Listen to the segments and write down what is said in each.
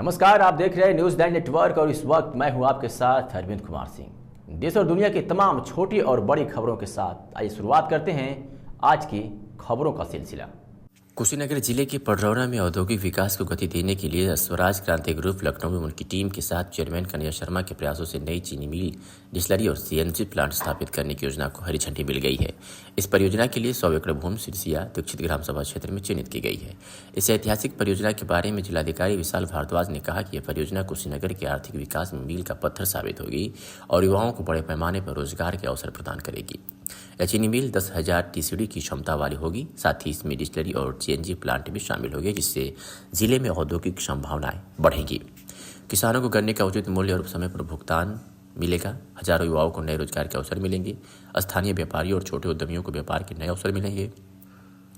नमस्कार, आप देख रहे हैं न्यूज़ 9 नेटवर्क और इस वक्त मैं हूं आपके साथ अरविंद कुमार सिंह। देश और दुनिया की तमाम छोटी और बड़ी खबरों के साथ आइए शुरुआत करते हैं आज की खबरों का सिलसिला। कुशीनगर जिले के पडरौना में औद्योगिक विकास को गति देने के लिए स्वराज क्रांति ग्रुप लखनऊ में उनकी टीम के साथ चेयरमैन कन्हैया शर्मा के प्रयासों से नई चीनी मिल, डिस्लरी और सीएनजी प्लांट स्थापित करने की योजना को हरी झंडी मिल गई है। इस परियोजना के लिए 100 एकड़ भूमि सिरसिया दीक्षित ग्राम सभा क्षेत्र में चिन्हित की गई है। इस ऐतिहासिक परियोजना के बारे में जिलाधिकारी विशाल भारद्वाज ने कहा कि यह परियोजना कुशीनगर के आर्थिक विकास में मील का पत्थर साबित होगी और युवाओं को बड़े पैमाने पर रोजगार के अवसर प्रदान करेगी। यह चीनी मिल 10,000 टीसीडी की क्षमता वाली होगी। साथ ही इसमें डिस्टिलरी और सीएनजी प्लांट भी शामिल होंगे, जिससे जिले में औद्योगिक संभावनाएं बढ़ेंगी। किसानों को गन्ने का उचित मूल्य और समय पर भुगतान मिलेगा। हजारों युवाओं को नए रोजगार के अवसर मिलेंगे। स्थानीय व्यापारियों और छोटे उद्यमियों को व्यापार के नए अवसर मिलेंगे।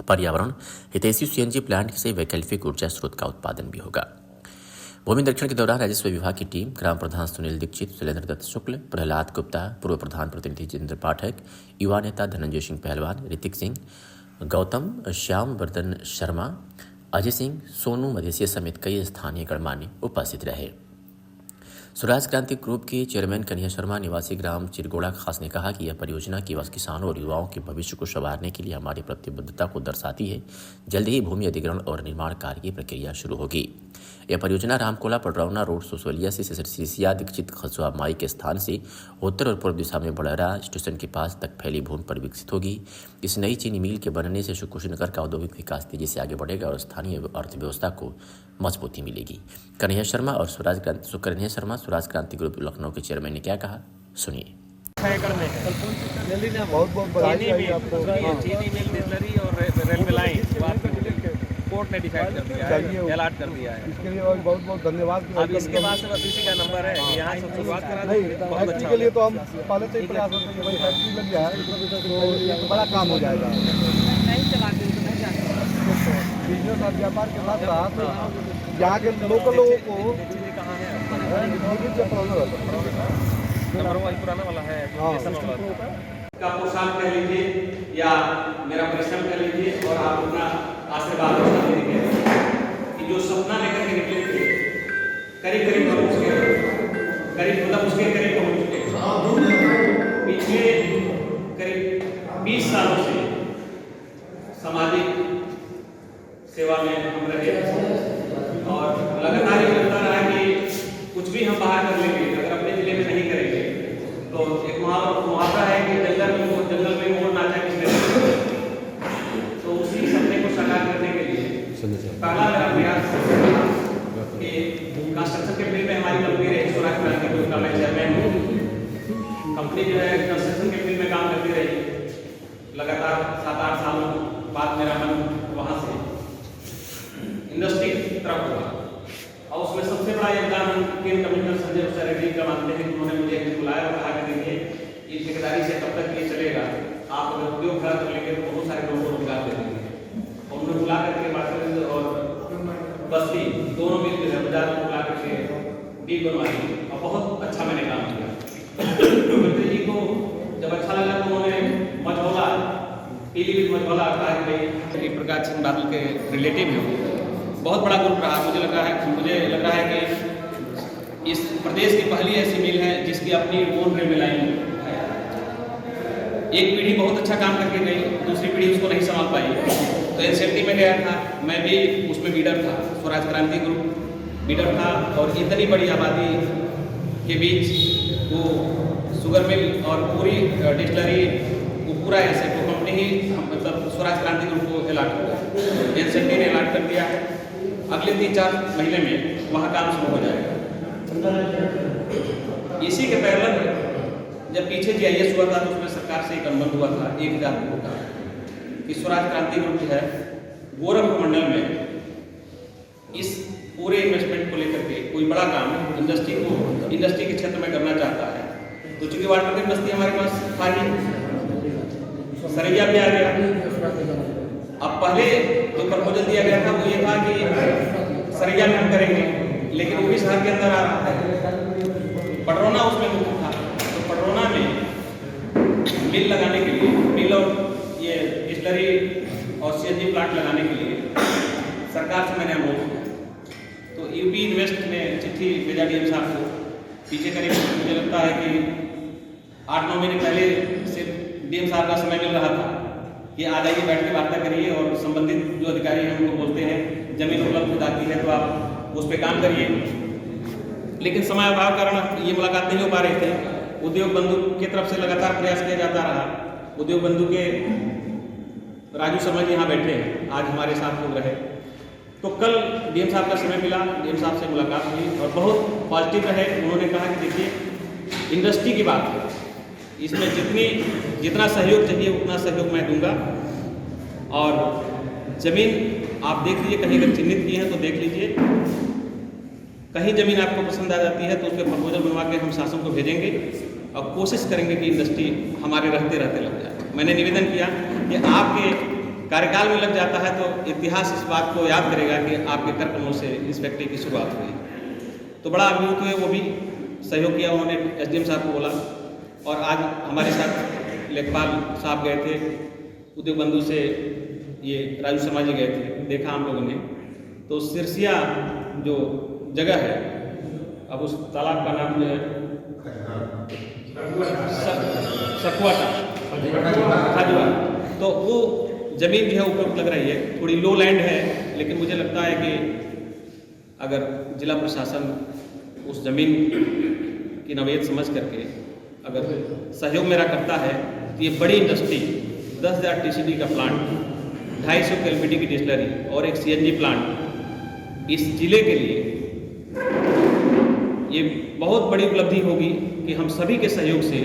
पर्यावरण हितैषी सीएनजी प्लांट से वैकल्पिक ऊर्जा स्रोत का उत्पादन भी होगा। भूमि निरीक्षण के दौरान राजस्व विभाग की टीम ग्राम प्रधान सुनील दीक्षित, शैलेंद्र दत्त शुक्ल, प्रहलाद गुप्ता, पूर्व प्रधान प्रतिनिधि जितेंद्र पाठक, युवा नेता धनंजय सिंह पहलवान, ऋतिक सिंह, गौतम, श्याम वर्धन शर्मा, अजय सिंह, सोनू मधेसिया समेत कई स्थानीय गणमान्य उपस्थित रहे। स्वराज क्रांति ग्रुप के चेयरमैन कन्हैया शर्मा निवासी ग्राम चिरगोड़ा खास ने कहा कि यह परियोजना केवल किसानों और युवाओं के भविष्य को संवारने के लिए हमारी प्रतिबद्धता को दर्शाती है। जल्द ही भूमि अधिग्रहण और निर्माण कार्य की प्रक्रिया शुरू होगी। यह परियोजना रामकोला पडरौना रोड सोसवलिया से सिरसिया दीक्षित खसुआ माई के स्थान से उत्तर और पूर्व दिशा में बड़रा स्टेशन के पास तक फैली भूमि पर विकसित होगी। इस नई चीनी मिल के बनने से कुशीनगर का औद्योगिक विकास तेजी से आगे बढ़ेगा और स्थानीय अर्थव्यवस्था को मजबूती मिलेगी। कन्हैया शर्मा स्वराज क्रांति ग्रुप लखनऊ के चेयरमैन ने क्या कहा, सुनिए। बहुत बहुत बधाई आपको। चीनी मिल, डिस्लरी और रेलवे लाइन कोर्ट ने डिसाइड कर दिया है, अलॉट कर दिया है। इसके लिए बहुत बहुत धन्यवाद। अब इसके बाद से बस इसी का नंबर है, यहाँ से शुरुआत करा दें। बहुत अच्छा के लिए तो हम पहले से ही प्रयास करते हैं कि भाई फैक्ट्री लग जाए तो बड़ा काम हो जाएगा। बिजनेस और व्यापार के साथ साथ यहाँ के लोकल लोगों को नंबर वही पुराना वाला है का पोशाक कह लीजिए या मेरा परिश्रम कह लीजिए और आप अपना आशीर्वाद दे दीजिए कि जो सपना लेकर के निकले थे करीब करीब पहुंच उसके करीब पहुंच चुके। पिछले करीब 20 सालों से सामाजिक सेवा में हम रहे और लगातार ये लगता रहा कि कुछ भी हम बाहर कर लेंगे, अगर अपने जिले में नहीं करेंगे तो एक मुहावरा है कि जंगल में मोर नाचा किसने। तो उसी सपने को साकार करने के लिए पहला मेरा प्रयास कि कंस्ट्रक्शन के फील्ड में हमारी कंपनी रही स्वराज क्रांति ग्रुप का मैं चेयरमैन हूँ। कंपनी जो है कंस्ट्रक्शन के फील्ड में काम करती रही। लगातार 7-8 सालों बाद मेरा मन वहाँ से इंडस्ट्री की तरफ हुआ और उसमें सबसे बड़ा योगदान केंद्र कमिश्नर संजय रेड्डी का मानते हैं कि उन्होंने मुझे बुलाया और कहा कि देखिए ये ठेकेदारी से कब तक ये चलेगा, आप अगर उद्योग खड़ा कर लेंगे तो बहुत सारे लोगों को रोजगार दे देंगे। और उन्होंने बुला करके बाटगंज और बस्ती दोनों मिल के बाजार में बुला करके डील बनवाई और बहुत अच्छा मैंने काम किया। मुख्यमंत्री जी को जब अच्छा लगा तो उन्होंने मझौला पीलीभीत मझौला आता है भाई प्रकाश सिंह बादल के रिलेटिव है, बहुत बड़ा ग्रुप रहा। मुझे लग रहा है कि इस प्रदेश की पहली ऐसी मिल है जिसकी अपनी ओन रेलवे लाइन है। एक पीढ़ी बहुत अच्छा काम करके गई, दूसरी पीढ़ी उसको नहीं संभाल पाई। तो एनसीएलटी में गया था, मैं भी उसमें लीडर था, स्वराज क्रांति ग्रुप लीडर था। और इतनी बड़ी आबादी के बीच वो शुगर मिल और पूरी डिस्टिलरी वो पूरा ऐसे वो कंपनी ही मतलब स्वराज क्रांति ग्रुप को अलॉट किया, एनसीएलटी ने अलॉट कर दिया है। अगले 3-4 महीने में वहाँ काम शुरू हो जाएगा। इसी के पैरेलल जब पीछे जीआईएस हुआ था तो उसमें सरकार से एक अनुबंध हुआ था 1000 करोड़ का कि स्वराज क्रांति ग्रुप जो है गोरखपुर मंडल में इस पूरे इन्वेस्टमेंट को लेकर के कोई बड़ा काम इंडस्ट्री के क्षेत्र में करना चाहता है। तो चूंकि वाटर की बस्ती हमारे पास था ही, सरैया भी आ गया। अब पहले जो प्रपोजल दिया गया था वो ये था कि सरैया में हम करेंगे, लेकिन वो भी शहर के अंदर आ रहा है। पडरौना उसमें मुख्य था, तो पडरौना में मिल लगाने के लिए, मिल और ये डिस्टिलरी और सीएनजी प्लांट लगाने के लिए सरकार से मैंने अनुरोध किया। तो यूपी इन्वेस्ट ने चिट्ठी भेजा डीएम साहब को। पीछे करीब मुझे लगता है कि 8-9 महीने पहले से डीएम साहब का समय मिल रहा था कि आ जाइए, बैठ के वार्ता करिए और संबंधित जो अधिकारी हैं उनको बोलते हैं जमीन उपलब्ध आती है तो आप उस पर काम करिए। लेकिन समय अभाव कारण ये मुलाकात नहीं हो पा रही थी। उद्योग बंधु की तरफ से लगातार प्रयास किया जाता रहा। उद्योग बंधु के राजू शर्मा जी यहाँ बैठे हैं, आज हमारे साथ लोग रहे। तो कल डीएम साहब का समय मिला, डीएम साहब से मुलाकात हुई और बहुत पॉजिटिव रहे। उन्होंने कहा कि देखिए इंडस्ट्री की बात है, इसमें जितना सहयोग चाहिए उतना सहयोग मैं दूंगा। और ज़मीन आप देख लीजिए, कहीं अगर चिन्हित की है तो देख लीजिए, कहीं ज़मीन आपको पसंद आ जाती है तो उस पर प्रपोजल बनवा के हम शासन को भेजेंगे और कोशिश करेंगे कि इंडस्ट्री हमारे रहते लग जाए। मैंने निवेदन किया कि आपके कार्यकाल में लग जाता है तो इतिहास इस बात को याद करेगा कि आपके कर कमलों से इस फैक्ट्री की शुरुआत हुई। तो बड़ा अभिभूत हुए, वो भी सहयोग किया। उन्होंने एसडीएम साहब को बोला और आज हमारे साथ लेखपाल साहब गए थे, उद्योग बंधु से ये राजू शर्मा जी गए थे। देखा हम लोगों ने तो सिरसिया जो जगह है, अब उस तालाब का नाम जो है सखुआटा, तो वो ज़मीन जो है उपलब्ध लग रही है। थोड़ी लो लैंड है, लेकिन मुझे लगता है कि अगर जिला प्रशासन उस ज़मीन की नवेद समझ करके अगर सहयोग मेरा करता है तो ये बड़ी इंडस्ट्री 10,000 TCD का प्लांट, 250 KLPD की डिस्टिलरी और एक CNG प्लांट इस जिले के लिए ये बहुत बड़ी उपलब्धि होगी कि हम सभी के सहयोग से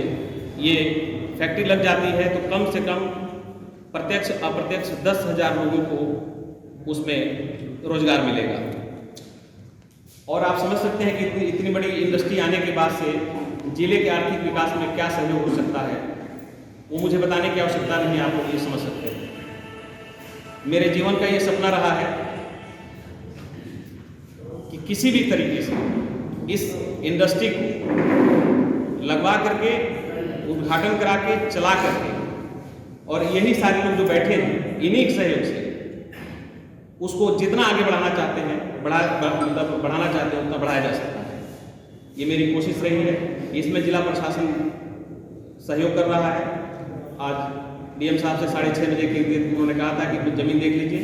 ये फैक्ट्री लग जाती है तो कम से कम प्रत्यक्ष अप्रत्यक्ष 10,000 लोगों को उसमें रोजगार मिलेगा। और आप समझ सकते हैं कि इतनी बड़ी इंडस्ट्री आने के बाद से जिले के आर्थिक विकास में क्या सहयोग हो सकता है, वो मुझे बताने की आवश्यकता नहीं है, आप लोग ये समझ सकते हैं। मेरे जीवन का ये सपना रहा है कि किसी भी तरीके से इस इंडस्ट्री को लगवा करके, उद्घाटन करा के, चला करके, और यही सारे लोग जो बैठे हैं इन्हीं के सहयोग से उसको जितना आगे बढ़ाना चाहते हैं बढ़ाना चाहते हैं उतना बढ़ाया जा सकता है। ये मेरी कोशिश रही है। इसमें जिला प्रशासन सहयोग कर रहा है। आज डीएम साहब से 6:30 बजे के उन्होंने कहा था कि कुछ ज़मीन देख लीजिए,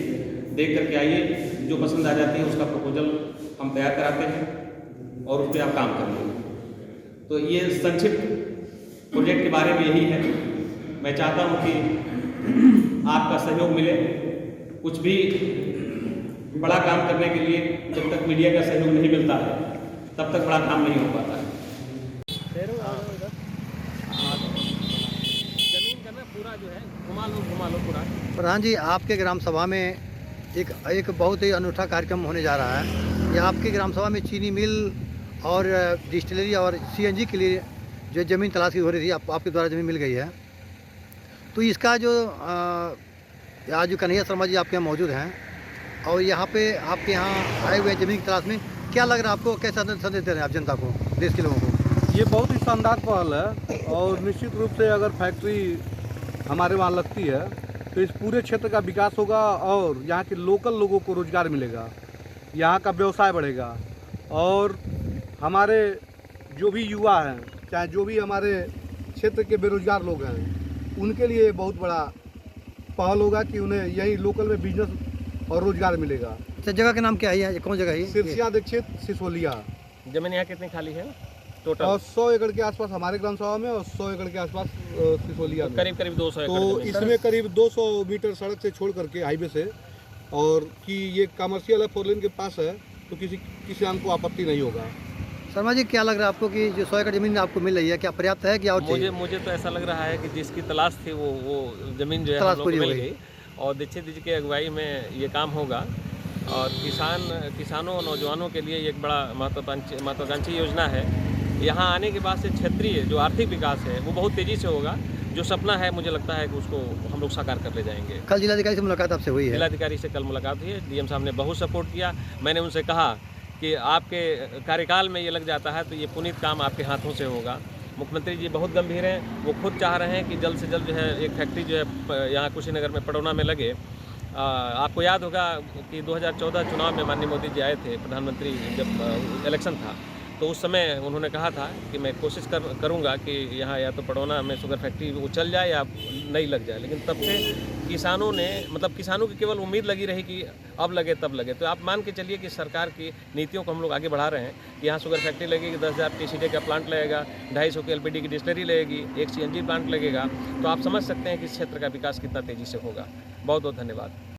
देख करके आइए, जो पसंद आ जाती है उसका प्रपोजल हम तैयार कराते हैं और उस पर आप काम करिए। तो ये संक्षिप्त प्रोजेक्ट के बारे में यही है। मैं चाहता हूँ कि आपका सहयोग मिले। कुछ भी बड़ा काम करने के लिए जब तक मीडिया का सहयोग नहीं मिलता है तब तक बड़ा काम नहीं हो पाता है। जमीन का ना पूरा जो है घुमा लो पूरा। प्रधान जी, आपके ग्राम सभा में एक बहुत ही अनूठा कार्यक्रम होने जा रहा है। ये आपके ग्राम सभा में चीनी मिल और डिस्टिलरी और CNG के लिए जो ज़मीन तलाश की हो रही थी, आपके द्वारा ज़मीन मिल गई है। तो इसका जो आज जो कन्हैया शर्मा जी आपके यहाँ मौजूद हैं और यहाँ पे आपके यहाँ आए हुए हैं ज़मीन की तलाश में, क्या लग रहा है आपको, कैसा संदेश दे रहे हैं आप जनता को, देश के लोगों को? ये बहुत ही शानदार पहल है और निश्चित रूप से अगर फैक्ट्री हमारे वहाँ लगती है तो इस पूरे क्षेत्र का विकास होगा और यहाँ के लोकल लोगों को रोज़गार मिलेगा, यहाँ का व्यवसाय बढ़ेगा और हमारे जो भी युवा हैं, चाहे जो भी हमारे क्षेत्र के बेरोजगार लोग हैं, उनके लिए बहुत बड़ा पहल होगा कि उन्हें यही लोकल में बिजनेस और रोजगार मिलेगा। अच्छा, जगह का नाम क्या है, ये कौन जगह है? सिरसिया दीक्षित सिसोलिया। जमीन यहाँ कितनी खाली है टोटल? और 100 एकड़ के आसपास हमारे ग्राम सभा में और 100 एकड़ के आसपास सिसोलिया में। करीब 200 एकड़। तो इसमें करीब 200 मीटर सड़क से छोड़ करके हाईवे से, और कि ये कमर्शियल है, 4 लेन के पास है, तो किसी किसान को आपत्ति नहीं होगा। शर्मा जी, क्या लग रहा है आपको कि जो 100 एकड़ ज़मीन आपको मिल रही है, क्या पर्याप्त है कि और चाहिए? मुझे तो ऐसा लग रहा है कि जिसकी तलाश थी वो ज़मीन जो है हम लोग को मिल गई और दीक्षित जी की अगुवाई में ये काम होगा और किसानों और नौजवानों के लिए एक बड़ा महत्वाकांक्षी योजना है। यहाँ आने के बाद से क्षेत्रीय जो आर्थिक विकास है वो बहुत तेज़ी से होगा। जो सपना है मुझे लगता है कि उसको हम लोग साकार कर ले जाएंगे। कल जिलाधिकारी से मुलाकात आपसे हुई है? जिलाधिकारी से कल मुलाकात हुई है। डीएम साहब ने बहुत सपोर्ट किया। मैंने उनसे कहा कि आपके कार्यकाल में ये लग जाता है तो ये पुनीत काम आपके हाथों से होगा। मुख्यमंत्री जी बहुत गंभीर हैं, वो खुद चाह रहे हैं कि जल्द से जल्द जो है एक फैक्ट्री जो है यहाँ कुशीनगर में पडौना में लगे आपको याद होगा कि 2014 चुनाव में माननीय मोदी जी आए थे प्रधानमंत्री, जब इलेक्शन था तो उस समय उन्होंने कहा था कि मैं कोशिश करूंगा कि यहाँ या तो पड़ौना में शुगर फैक्ट्री वो चल जाए या नहीं लग जाए। लेकिन तब से किसानों ने, मतलब किसानों की केवल उम्मीद लगी रही कि अब लगे तब लगे। तो आप मान के चलिए कि सरकार की नीतियों को हम लोग आगे बढ़ा रहे हैं कि यहाँ शुगर फैक्ट्री लगेगी, 10,000 TCD का प्लांट लगेगा, 250 की LPD की डिस्टिलरी लगेगी, 1 CNG प्लांट लगेगा। तो आप समझ सकते हैं कि इस क्षेत्र का विकास कितना तेज़ी से होगा। बहुत बहुत धन्यवाद।